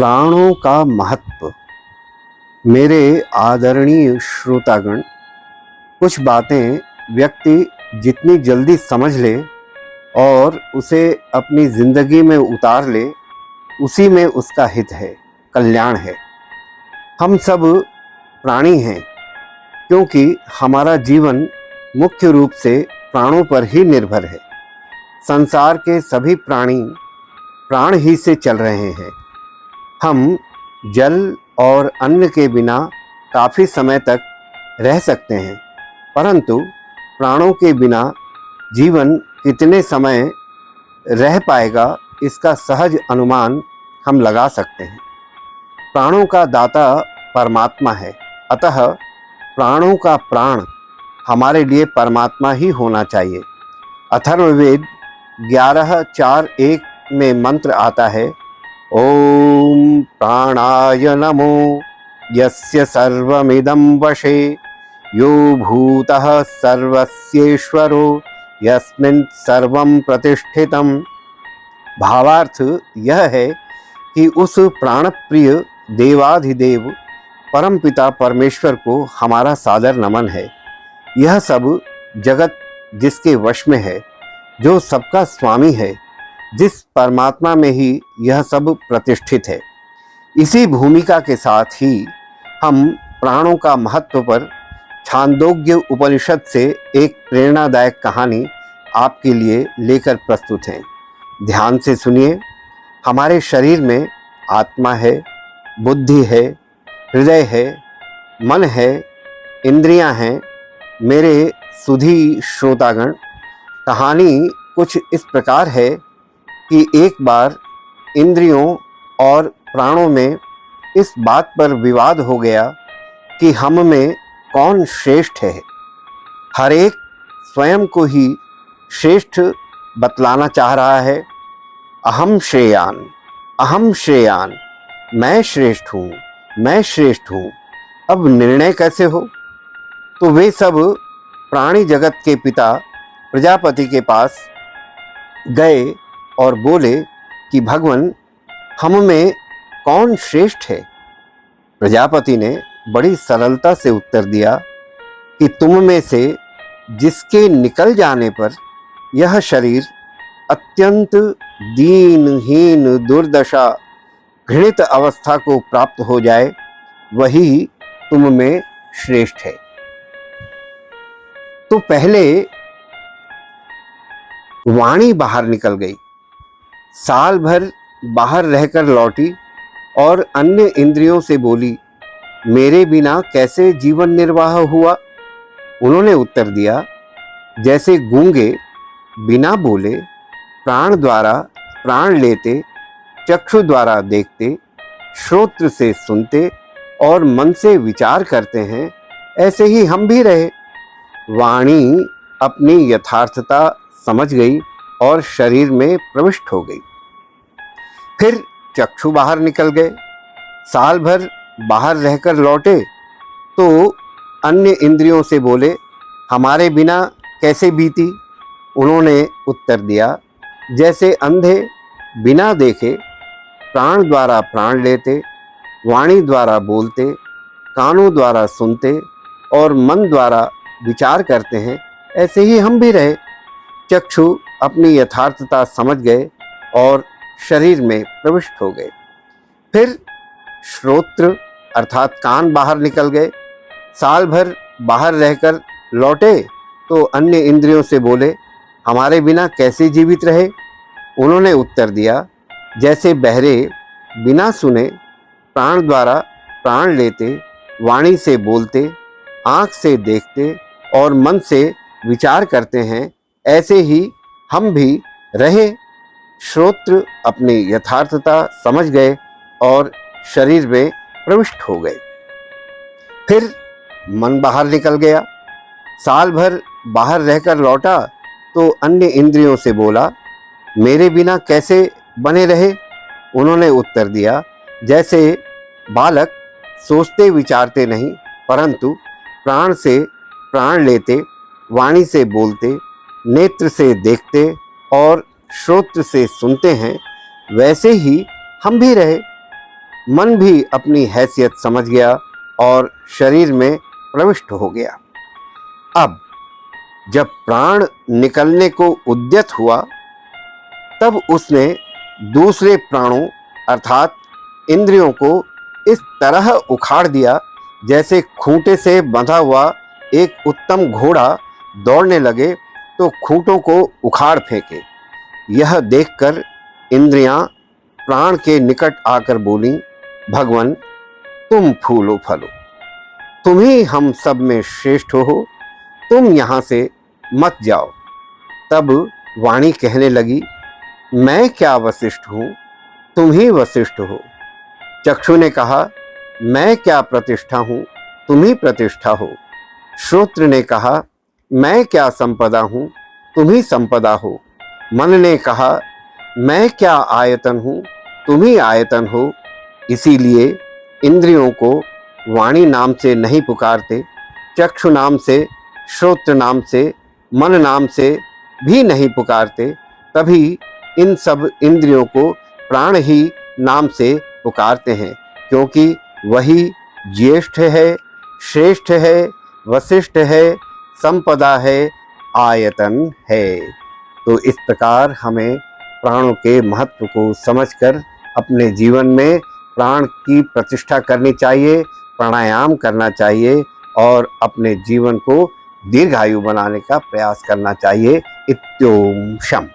प्राणों का महत्व। मेरे आदरणीय श्रोतागण, कुछ बातें व्यक्ति जितनी जल्दी समझ ले और उसे अपनी जिंदगी में उतार ले, उसी में उसका हित है, कल्याण है। हम सब प्राणी हैं क्योंकि हमारा जीवन मुख्य रूप से प्राणों पर ही निर्भर है। संसार के सभी प्राणी प्राण ही से चल रहे हैं। हम जल और अन्न के बिना काफ़ी समय तक रह सकते हैं, परंतु प्राणों के बिना जीवन कितने समय रह पाएगा, इसका सहज अनुमान हम लगा सकते हैं। प्राणों का दाता परमात्मा है, अतः प्राणों का प्राण हमारे लिए परमात्मा ही होना चाहिए। अथर्ववेद 11:4-1 में मंत्र आता है, ओम प्राणाय नमो यस्य सर्वमिदं वशे यो भूतः सर्वस्येश्वरो यस्मिन् सर्वं प्रतिष्ठितम्। भावार्थ यह है कि उस प्राणप्रिय देवाधिदेव परमपिता परमेश्वर को हमारा सादर नमन है। यह सब जगत जिसके वश में है, जो सबका स्वामी है, जिस परमात्मा में ही यह सब प्रतिष्ठित है। इसी भूमिका के साथ ही हम प्राणों का महत्व पर छांदोग्य उपनिषद से एक प्रेरणादायक कहानी आपके लिए लेकर प्रस्तुत हैं। ध्यान से सुनिए। हमारे शरीर में आत्मा है, बुद्धि है, हृदय है, मन है, इंद्रियां हैं। मेरे सुधी श्रोतागण, कहानी कुछ इस प्रकार है कि एक बार इंद्रियों और प्राणों में इस बात पर विवाद हो गया कि हम में कौन श्रेष्ठ है। हर एक स्वयं को ही श्रेष्ठ बतलाना चाह रहा है। अहम श्रेयान, अहम श्रेयान, मैं श्रेष्ठ हूँ, मैं श्रेष्ठ हूँ। अब निर्णय कैसे हो? तो वे सब प्राणी जगत के पिता प्रजापति के पास गए और बोले कि भगवान, हम में कौन श्रेष्ठ है? प्रजापति ने बड़ी सरलता से उत्तर दिया कि तुम में से जिसके निकल जाने पर यह शरीर अत्यंत दीनहीन दुर्दशा घृणित अवस्था को प्राप्त हो जाए, वही तुम में श्रेष्ठ है। तो पहले वाणी बाहर निकल गई, साल भर बाहर रहकर लौटी और अन्य इंद्रियों से बोली, मेरे बिना कैसे जीवन निर्वाह हुआ? उन्होंने उत्तर दिया, जैसे गूंगे बिना बोले प्राण द्वारा प्राण लेते, चक्षु द्वारा देखते, श्रोत्र से सुनते और मन से विचार करते हैं, ऐसे ही हम भी रहे। वाणी अपनी यथार्थता समझ गई और शरीर में प्रविष्ट हो गई। फिर चक्षु बाहर निकल गए, साल भर बाहर रहकर लौटे तो अन्य इंद्रियों से बोले, हमारे बिना कैसे बीती? उन्होंने उत्तर दिया, जैसे अंधे बिना देखे प्राण द्वारा प्राण लेते, वाणी द्वारा बोलते, कानों द्वारा सुनते और मन द्वारा विचार करते हैं, ऐसे ही हम भी रहे। चक्षु अपनी यथार्थता समझ गए और शरीर में प्रविष्ट हो गए। फिर श्रोत्र अर्थात कान बाहर निकल गए, साल भर बाहर रहकर लौटे तो अन्य इंद्रियों से बोले, हमारे बिना कैसे जीवित रहे? उन्होंने उत्तर दिया, जैसे बहरे बिना सुने प्राण द्वारा प्राण लेते, वाणी से बोलते, आँख से देखते और मन से विचार करते हैं, ऐसे ही हम भी रहे। श्रोत्र अपनी यथार्थता समझ गए और शरीर में प्रविष्ट हो गए। फिर मन बाहर निकल गया, साल भर बाहर रहकर लौटा तो अन्य इंद्रियों से बोला, मेरे बिना कैसे बने रहे? उन्होंने उत्तर दिया, जैसे बालक सोचते विचारते नहीं, परंतु प्राण से प्राण लेते, वाणी से बोलते, नेत्र से देखते और श्रोत्र से सुनते हैं, वैसे ही हम भी रहे। मन भी अपनी हैसियत समझ गया और शरीर में प्रविष्ट हो गया। अब जब प्राण निकलने को उद्यत हुआ तब उसने दूसरे प्राणों अर्थात इंद्रियों को इस तरह उखाड़ दिया जैसे खूंटे से बंधा हुआ एक उत्तम घोड़ा दौड़ने लगे तो खूंटों को उखाड़ फेंके। यह देखकर इंद्रियां प्राण के निकट आकर बोली, भगवान तुम फूलो फलो, तुम ही हम सब में श्रेष्ठ हो, तुम यहाँ से मत जाओ। तब वाणी कहने लगी, मैं क्या वशिष्ठ हूँ, तुम ही वशिष्ठ हो। चक्षु ने कहा, मैं क्या प्रतिष्ठा हूँ, तुम ही प्रतिष्ठा हो। श्रोत्र ने कहा, मैं क्या संपदा हूँ, तुम ही संपदा हो। मन ने कहा, मैं क्या आयतन हूँ, तुम ही आयतन हो। इसीलिए इंद्रियों को वाणी नाम से नहीं पुकारते, चक्षु नाम से, श्रोत्र नाम से, मन नाम से भी नहीं पुकारते। तभी इन सब इंद्रियों को प्राण ही नाम से पुकारते हैं, क्योंकि वही ज्येष्ठ है, श्रेष्ठ है, वशिष्ठ है, संपदा है, आयतन है। तो इस प्रकार हमें प्राणों के महत्व को समझकर अपने जीवन में प्राण की प्रतिष्ठा करनी चाहिए, प्राणायाम करना चाहिए और अपने जीवन को दीर्घायु बनाने का प्रयास करना चाहिए। इत्योम शम।